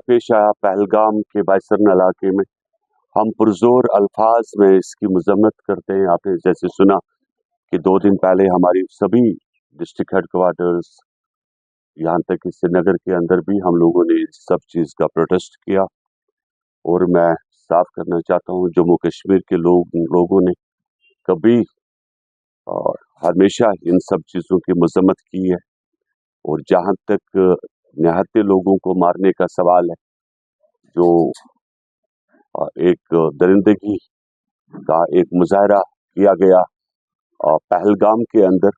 पेश आया पहलगाम के बायसरन इलाके में। हम पुरजोर अल्फाज में इसकी मजम्मत करते हैं। आपने जैसे सुना कि 2 दिन पहले हमारी सभी डिस्ट्रिक्ट हेडक्वार्टर्स, यहाँ तक कि श्रीनगर के अंदर भी हम लोगों ने इस सब चीज़ का प्रोटेस्ट किया। और मैं साफ करना चाहता हूँ, जम्मू कश्मीर के लोगों ने कभी और हमेशा इन सब चीज़ों की मजम्मत की है। और जहाँ तक निहत्थे लोगों को मारने का सवाल है, जो एक दरिंदगी का एक मुजाहरा किया गया पहलगाम के अंदर,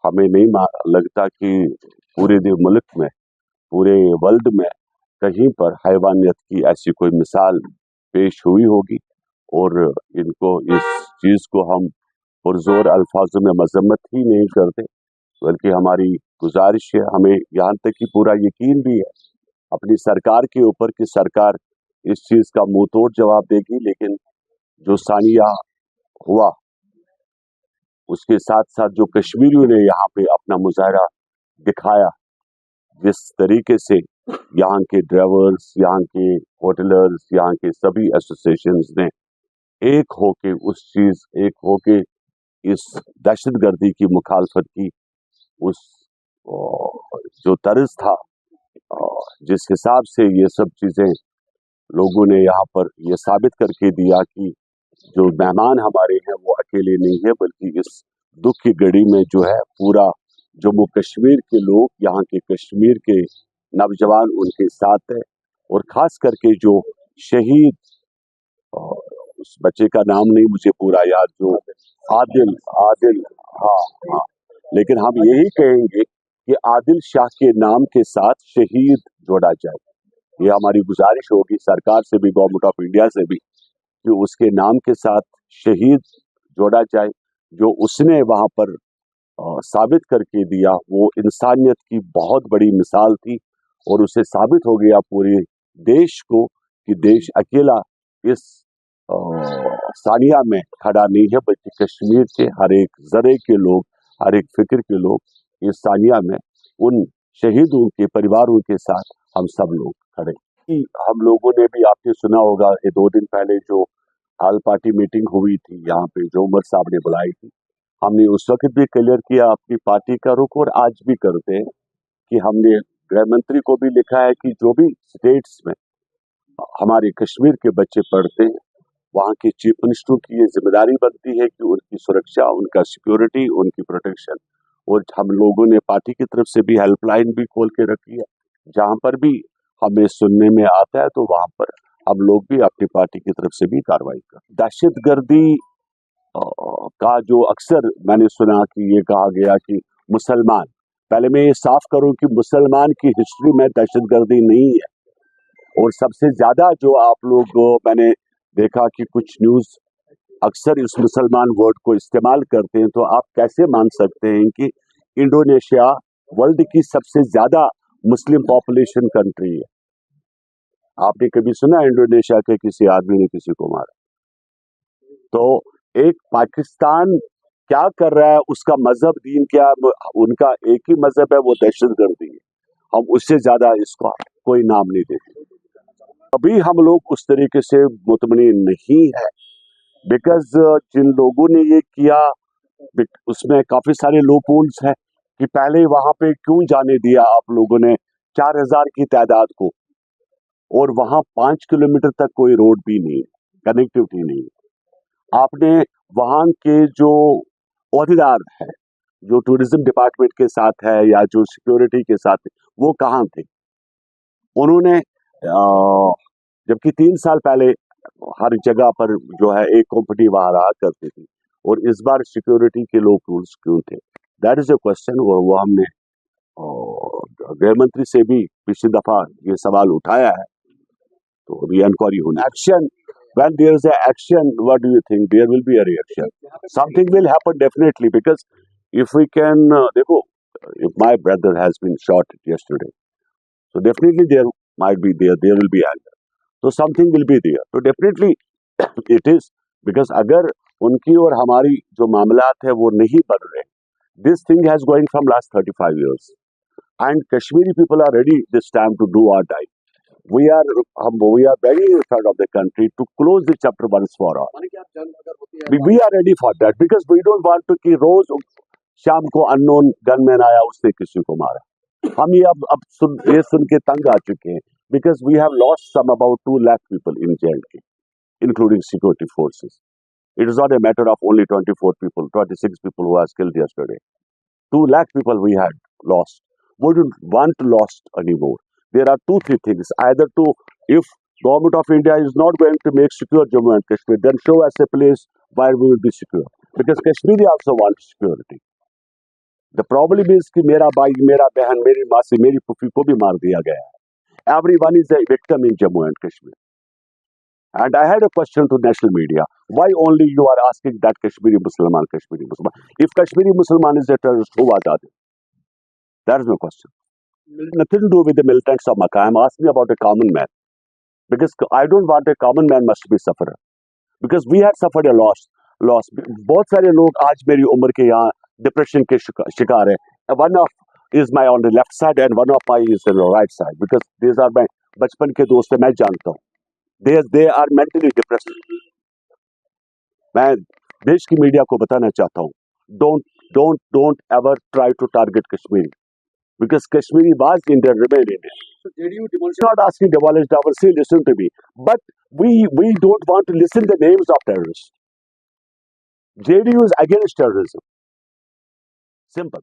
हमें नहीं लगता कि पूरे मुल्क में, पूरे वर्ल्ड में कहीं पर हैवानियत की ऐसी कोई मिसाल पेश हुई होगी। और इनको, इस चीज़ को हम पुरजोर अल्फाजों में मजम्मत ही नहीं करते, बल्कि हमारी गुजारिश है, हमें यहाँ तक कि पूरा यकीन भी है अपनी सरकार के ऊपर कि सरकार इस चीज़ का मुंह तोड़ जवाब देगी। लेकिन जो सानिया हुआ, उसके साथ साथ जो कश्मीरियों ने यहाँ पे अपना मुजाहरा दिखाया, जिस तरीके से यहाँ के ड्राइवर्स, यहाँ के होटलर्स, यहाँ के सभी एसोसिएशंस ने एक होके इस दहशतगर्दी की मुखालफत की, उस जो तर्ज था, जिस हिसाब से ये सब चीज़ें लोगों ने यहाँ पर ये साबित करके दिया कि जो मेहमान हमारे हैं वो अकेले नहीं है, बल्कि इस दुख की घड़ी में जो है पूरा जम्मू कश्मीर के लोग, यहाँ के कश्मीर के नौजवान उनके साथ है। और खास करके जो शहीद, उस बच्चे का नाम नहीं मुझे पूरा याद, जो आदिल आदिल हाँ हाँ, लेकिन हम यही कहेंगे कि आदिल शाह के नाम के साथ शहीद जोड़ा जाए। ये हमारी गुजारिश होगी सरकार से भी, गवर्नमेंट ऑफ इंडिया से भी, कि उसके नाम के साथ शहीद जोड़ा जाए। जो उसने वहाँ पर साबित करके दिया, वो इंसानियत की बहुत बड़ी मिसाल थी। और उसे साबित हो गया पूरे देश को कि देश अकेला इस सानिया में खड़ा नहीं है, बल्कि कश्मीर के हर एक जरे के लोग, हर एक फिक्र के लोग इस सानिया में उन शहीदों के परिवारों के साथ हम सब लोग खड़े। हम लोगों ने भी, आपने सुना होगा कि 2 दिन पहले जो ऑल पार्टी मीटिंग हुई थी यहाँ पे, जो उमर साहब ने बुलाई थी, हमने उस वक्त भी क्लियर किया अपनी पार्टी का रुख, और आज भी करते हैं कि हमने गृह मंत्री को भी लिखा है कि जो भी स्टेट्स में हमारे कश्मीर के बच्चे पढ़ते हैं, वहाँ के चीफ मिनिस्टर की ये जिम्मेदारी बनती है कि उनकी सुरक्षा, उनका सिक्योरिटी, उनकी प्रोटेक्शन। और हम लोगों ने पार्टी की तरफ से भी हेल्पलाइन भी खोल के रखी है, जहाँ पर भी हमें सुनने में आता है तो वहाँ पर हम लोग भी अपनी पार्टी की तरफ से भी कार्रवाई कर। दहशतगर्दी का जो अक्सर मैंने सुना कि ये कहा गया कि मुसलमान, पहले मैं ये साफ करूं कि मुसलमान की हिस्ट्री में दहशतगर्दी नहीं है। और सबसे ज्यादा जो आप लोग, मैंने देखा कि कुछ न्यूज अक्सर इस मुसलमान वर्ड को इस्तेमाल करते हैं, तो आप कैसे मान सकते हैं कि इंडोनेशिया वर्ल्ड की सबसे ज्यादा मुस्लिम पॉपुलेशन कंट्री है? आपने कभी सुना इंडोनेशिया के किसी आदमी ने किसी को मारा? तो एक पाकिस्तान क्या कर रहा है, उसका मजहब, दीन क्या, उनका एक ही मजहब है, वो दहशतगर्दी है। हम उससे ज्यादा इसको कोई नाम नहीं देते। अभी हम लोग उस तरीके से मुतमईन नहीं है, बिकॉज जिन लोगों ने ये किया उसमें काफी सारे लूपहोल्स हैं कि पहले वहां पे क्यों जाने दिया आप लोगों ने 4000 की तादाद को, और वहां 5 किलोमीटर तक कोई रोड भी नहीं है, कनेक्टिविटी नहीं है। आपने वहां के जो ओहदेदार है, जो टूरिज्म डिपार्टमेंट के साथ है या जो सिक्योरिटी के साथ है, वो कहाँ थे? उन्होंने जबकि 3 साल पहले हर जगह पर जो है एक कंपनी वहां रहा करती थी, और इस बार सिक्योरिटी के लोग रूल्स क्यों थे? That is a question. वो हमने गृह मंत्री से भी पिछली दफा ये सवाल उठाया है, तो अभी इंक्वायरी होनी। Action, when there is an action, what do you think? There will be a reaction. Something will happen definitely, because if we can, देखो, if my brother has been shot yesterday, so definitely there will be anger. So something will be there. So definitely it is, because अगर उनकी और हमारी जो मामलात है वो नहीं बढ़ रहे, this thing has going from last 35 years, and Kashmiri people are ready this time to do or die. we are very in front of the country to close the chapter once for all. We are ready for that because we don't want to कि रोज शाम को unknown gunman आया उसने किसी को मारा. हम ये सुन के तंग आ चुके हैं because we have lost some about 2 lakh people in J&K, including security forces. It is not a matter of only 24 people, 26 people who was killed yesterday. 2 lakh people we had lost. We don't want to lost anymore. There are 2-3 things. Either if government of India is not going to make secure Jammu and Kashmir, then show us a place where we will be secure. Because Kashmiri also want security. The problem is कि मेरा भाई, मेरा बहन, मेरी मासी, मेरी फूफी को भी मार दिया गया है. Everyone is a victim in Jammu and Kashmir. And I had a question to national media. Why only you are asking that Kashmiri Musliman? If Kashmiri Musliman is a terrorist, who was that? That is my question. Nothing to do with the militants of Makkah. I'm asking about a common man. Because I don't want a common man must be sufferer. Because we had suffered a loss. बहुत सारे लोग आज मेरी उम्र के यहाँ depression के शिकार है. One of is my on the left side and one of my is on the right side. Because these are my बचपन के दोस्त हैं, मैं जानता हूँ. They are mentally depressed. मैं देश की मीडिया को बताना चाहता हूँ, don't ever try to target Kashmiri because Kashmiri was Indian, remain Indian. So JDU demolished. Not asking demolished. I will say listen to me, but we don't want to listen the names of terrorists. JDU is against terrorism. Simple.